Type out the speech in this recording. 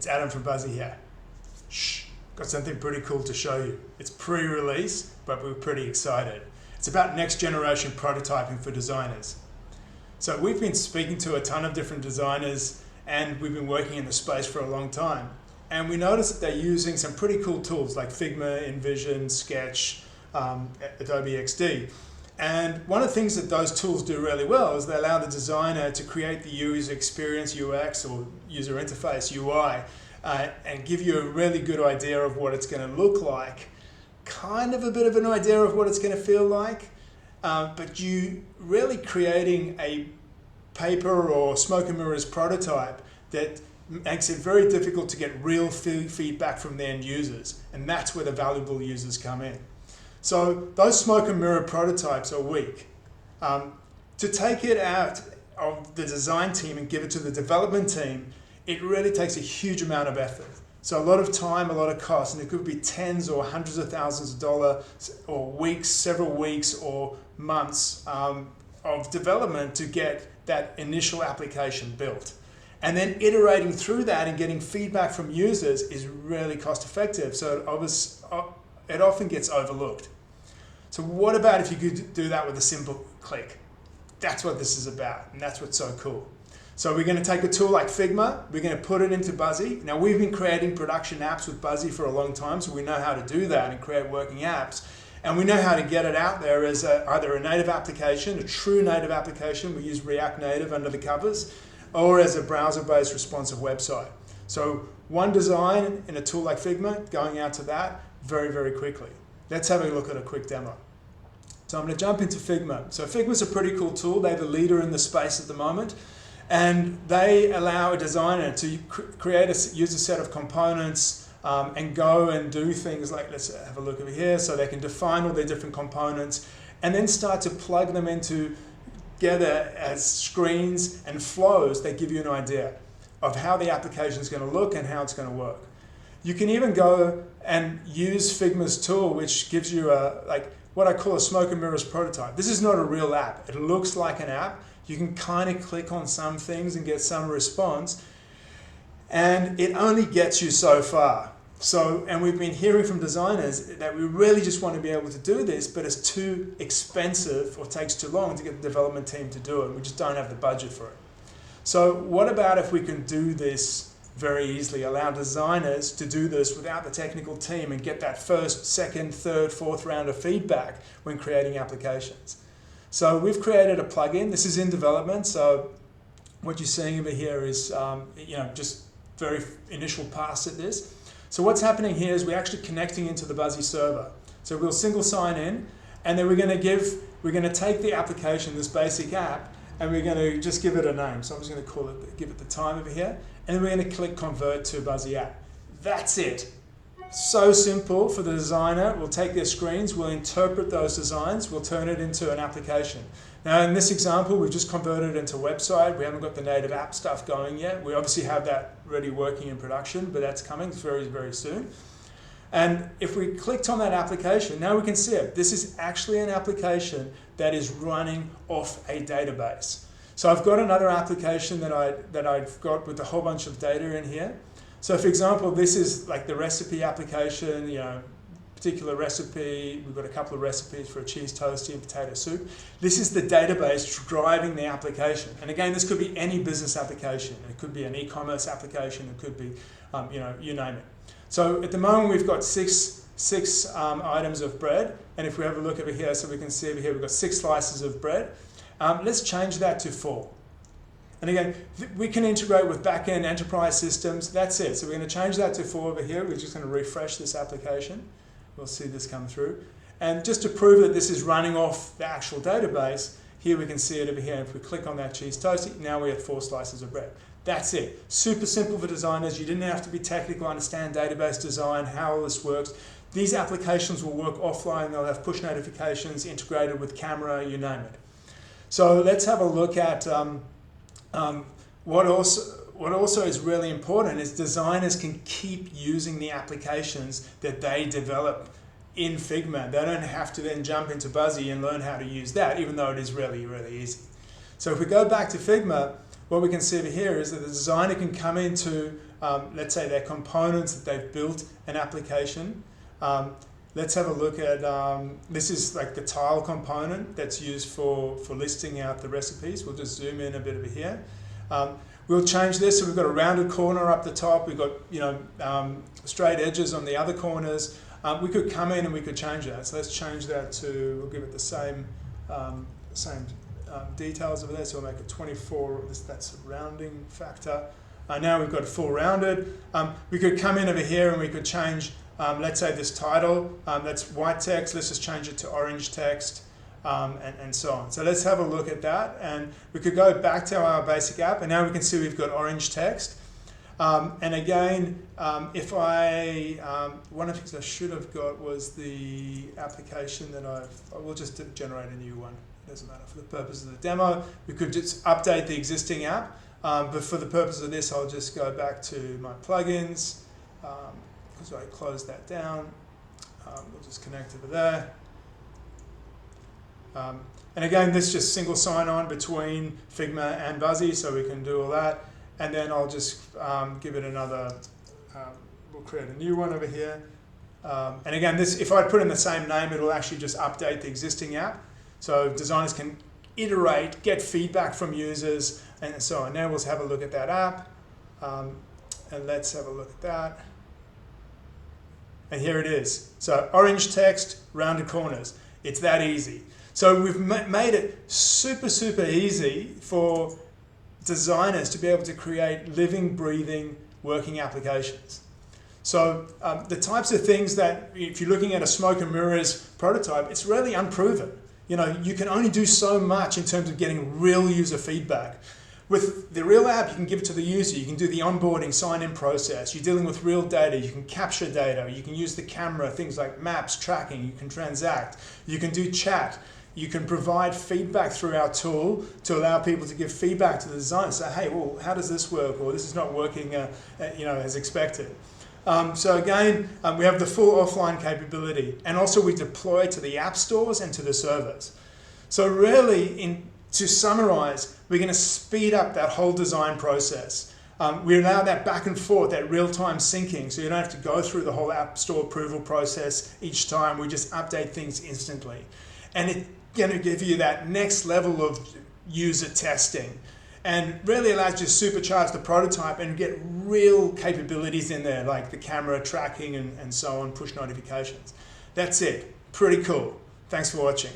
It's Adam from Buzzy here. Shh, got something pretty cool to show you. It's pre-release, but we're pretty excited. It's about next generation prototyping for designers. So we've been speaking to a ton of different designers and we've been working in the space for a long time. And we noticed that they're using some pretty cool tools like Figma, InVision, Sketch, Adobe XD. And one of the things that those tools do really well is they allow the designer to create the user experience, UX, or user interface, UI, and give you a really good idea of what it's going to look like, kind of a bit of an idea of what it's going to feel like, but you really creating a paper or smoke and mirrors prototype that makes it very difficult to get real feedback from the end users, and that's where the valuable users come in. So those smoke and mirror prototypes are weak. To take it out of the design team and give it to the development team, it really takes a huge amount of effort. So a lot of time, a lot of cost, and it could be tens or hundreds of thousands of dollars or weeks, several weeks or months of development to get that initial application built. And then iterating through that and getting feedback from users is really cost effective. So it often gets overlooked. So what about if you could do that with a simple click? That's what this is about, and that's what's so cool. So we're going to take a tool like Figma, we're going to put it into Buzzy. Now we've been creating production apps with Buzzy for a long time, so we know how to do that and create working apps. And we know how to get it out there as either a native application, a true native application, we use React Native under the covers, or as a browser-based responsive website. So one design in a tool like Figma, going out to that very, very quickly. Let's have a look at a quick demo. So I'm going to jump into Figma. So Figma's a pretty cool tool. They're the leader in the space at the moment. And they allow a designer to use a set of components and go and do things like, let's have a look over here, so they can define all their different components and then start to plug them into together as screens and flows that give you an idea of how the application is going to look and how it's going to work. You can even go and use Figma's tool, which gives you what I call a smoke and mirrors prototype. This is not a real app. It looks like an app. You can kind of click on some things and get some response, and it only gets you so far. And we've been hearing from designers that we really just want to be able to do this, but it's too expensive or takes too long to get the development team to do it. We just don't have the budget for it. So what about if we can do this very easily, allow designers to do this without the technical team and get that first, second, third, fourth round of feedback when creating applications? So we've created a plugin. This is in development. So what you're seeing over here is just very initial pass at this. So what's happening here is we're actually connecting into the Buzzy server. So we'll single sign in, and then we're going to take the application, this basic app, and we're going to just give it a name. So I'm just going to give it the time over here, and then we're going to click convert to Buzzy app. That's it. So simple for the designer. We'll take their screens, we'll interpret those designs, we'll turn it into an application. Now in this example, we've just converted it into a website. We haven't got the native app stuff going yet. We obviously have that ready working in production, but that's coming very, very soon. And if we clicked on that application, now we can see it. This is actually an application that is running off a database. So I've got another application that I've got with a whole bunch of data in here. So for example, this is like the recipe application, particular recipe. We've got a couple of recipes for a cheese toastie and potato soup. This is the database driving the application. And again, this could be any business application. It could be an e-commerce application. It could be, you name it. So at the moment, we've got six items of bread. And if we have a look over here, so we can see over here, we've got 6 slices of bread. Let's change that to 4. And again, we can integrate with back-end enterprise systems. That's it. So we're going to change that to 4 over here. We're just going to refresh this application. We'll see this come through. And just to prove that this is running off the actual database, here we can see it over here. If we click on that cheese toastie, now we have 4 slices of bread. That's it. Super simple for designers. You didn't have to be technical, understand database design, how all this works. These applications will work offline. They'll have push notifications integrated with camera, you name it. So let's have a look at what also is really important is designers can keep using the applications that they develop in Figma. They don't have to then jump into Buzzy and learn how to use that, even though it is really, really easy. So if we go back to Figma, what we can see over here is that the designer can come into let's say their components that they've built an application. Let's have a look at, this is like the tile component that's used for listing out the recipes. We'll just zoom in a bit over here. We'll change this, so we've got a rounded corner up the top, we've got straight edges on the other corners. We could come in and we could change that. So let's change that to, we'll give it the same details over there, so we'll make it 24, that's a rounding factor. Now we've got full rounded. We could come in over here and we could change, let's say this title, that's white text, let's just change it to orange text, and so on. So let's have a look at that, and we could go back to our basic app, and now we can see we've got orange text. And again, if one of the things I should have got was the application that I will just generate a new one. It doesn't matter for the purpose of the demo. We could just update the existing app, but for the purpose of this, I'll just go back to my plugins, because I closed that down. We'll just connect over there. And again, this is just single sign-on between Figma and Buzzy, so we can do all that. And then I'll just give it another, we'll create a new one over here. And again, this, if I put in the same name, it'll actually just update the existing app. So designers can iterate, get feedback from users, and so on. Now we'll have a look at that app. And let's have a look at that. And here it is. So orange text, rounded corners. It's that easy. So we've made it super, super easy for designers to be able to create living, breathing, working applications. So the types of things that, if you're looking at a smoke and mirrors prototype, it's really unproven. You can only do so much in terms of getting real user feedback. With the real app, you can give it to the user, you can do the onboarding, sign-in process, you're dealing with real data, you can capture data, you can use the camera, things like maps, tracking, you can transact, you can do chat. You can provide feedback through our tool to allow people to give feedback to the designer. Say, hey, well, how does this work? Or this is not working, as expected. So again, we have the full offline capability, and also we deploy to the app stores and to the servers. So really, to summarize, we're going to speed up that whole design process. We allow that back and forth, that real-time syncing, so you don't have to go through the whole app store approval process each time. We just update things instantly. And it's going to give you that next level of user testing, and really allows you to supercharge the prototype and get real capabilities in there, like the camera tracking and so on, push notifications. That's it. Pretty cool. Thanks for watching.